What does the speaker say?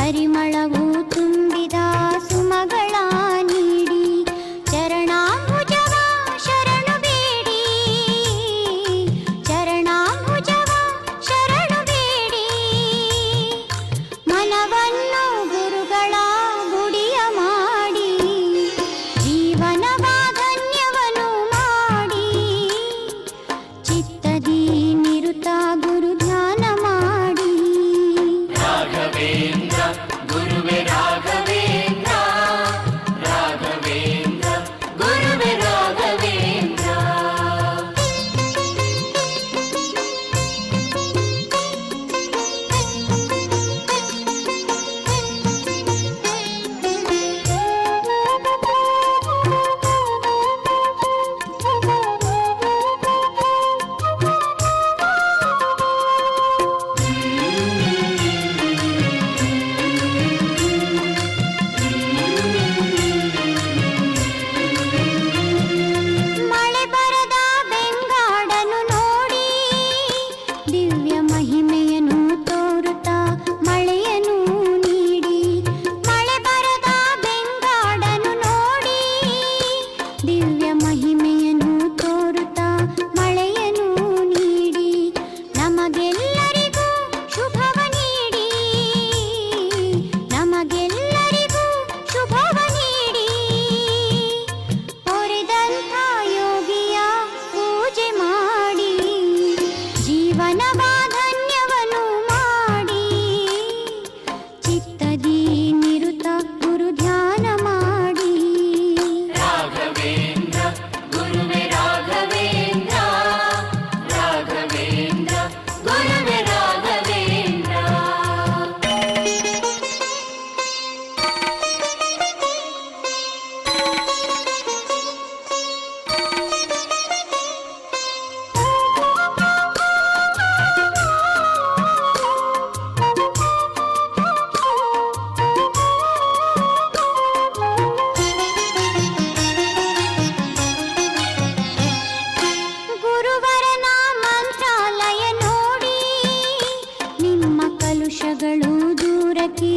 ಪರಿಮಳವು ತುಂಬಿದ ಸುಮಗಳ ನೀಡಿ ಚರಣಾಂಬುಜವ ಶರಣು ಬೇಡಿ, ಚರಣಾಂಬುಜವ ಶರಣು ಬೇಡಿ. ಮನವನ್ನು ಗುರುಗಳ ಗುಡಿಯ ಮಾಡಿ ಜೀವನವ ಧನ್ಯವನ್ನು ಮಾಡಿ, ಚಿತ್ತದಿ ನಿರುತ ಗುರು ಧ್ಯಾನ ಮಾಡಿ. ರಾಘವೇಂದ್ರ ಗುರುವೆ ರಾಘವೇಂದ್ರ, ರಾಘವೇಂದ್ರ ಗುರುವೆ ರಾಘವೇಂದ್ರ. ಮಳೆ ಬರದ ಬೆಂಗಾಡನು ನೋಡಿ ದಿವ್ಯ ಮಹಿಮೆಯನ್ನು ತೋರುತ್ತಾ ಮಳೆಯನ್ನು ನೀಡಿ. ಮಳೆ ಬರದ ಬೆಂಗಾಡನು ನೋಡಿ ದಿವ್ಯ ಮಹಿಮೆಯನ್ನು ತೋರುತ್ತಾ ಮಳೆಯನ್ನು ನೀಡಿ. ನಮಗೆಲ್ಲರಿಗೂ ಶುಭವ ನೀಡಿ, ನಮಗೆಲ್ಲರಿಗೂ ಶುಭವ ನೀಡಿ. ಹೊರೆದಂಥ ಯೋಗಿಯ ಪೂಜೆ ಮಾಡಿ ಜೀವನವ ಧನ್ಯವನ್ನು ಮಾಡಿ, ಚಿತ್ತದಿ ನಿರುತ ಗುರು ಧ್ಯಾನ ಮಾಡಿ. ರಾಘವೇಂದ್ರ ಗುರುವೆ ರಾಘವೇಂದ್ರ, ರಾಘವೇಂದ್ರ ಗುರುವೆ ರಾಘವೇಂದ್ರ. ಗುರುವರನ ಮಂತ್ರಾಲಯ ನೋಡಿ ನಿಮ್ಮ ಕಲುಷಗಳು ದೂರಕ್ಕೆ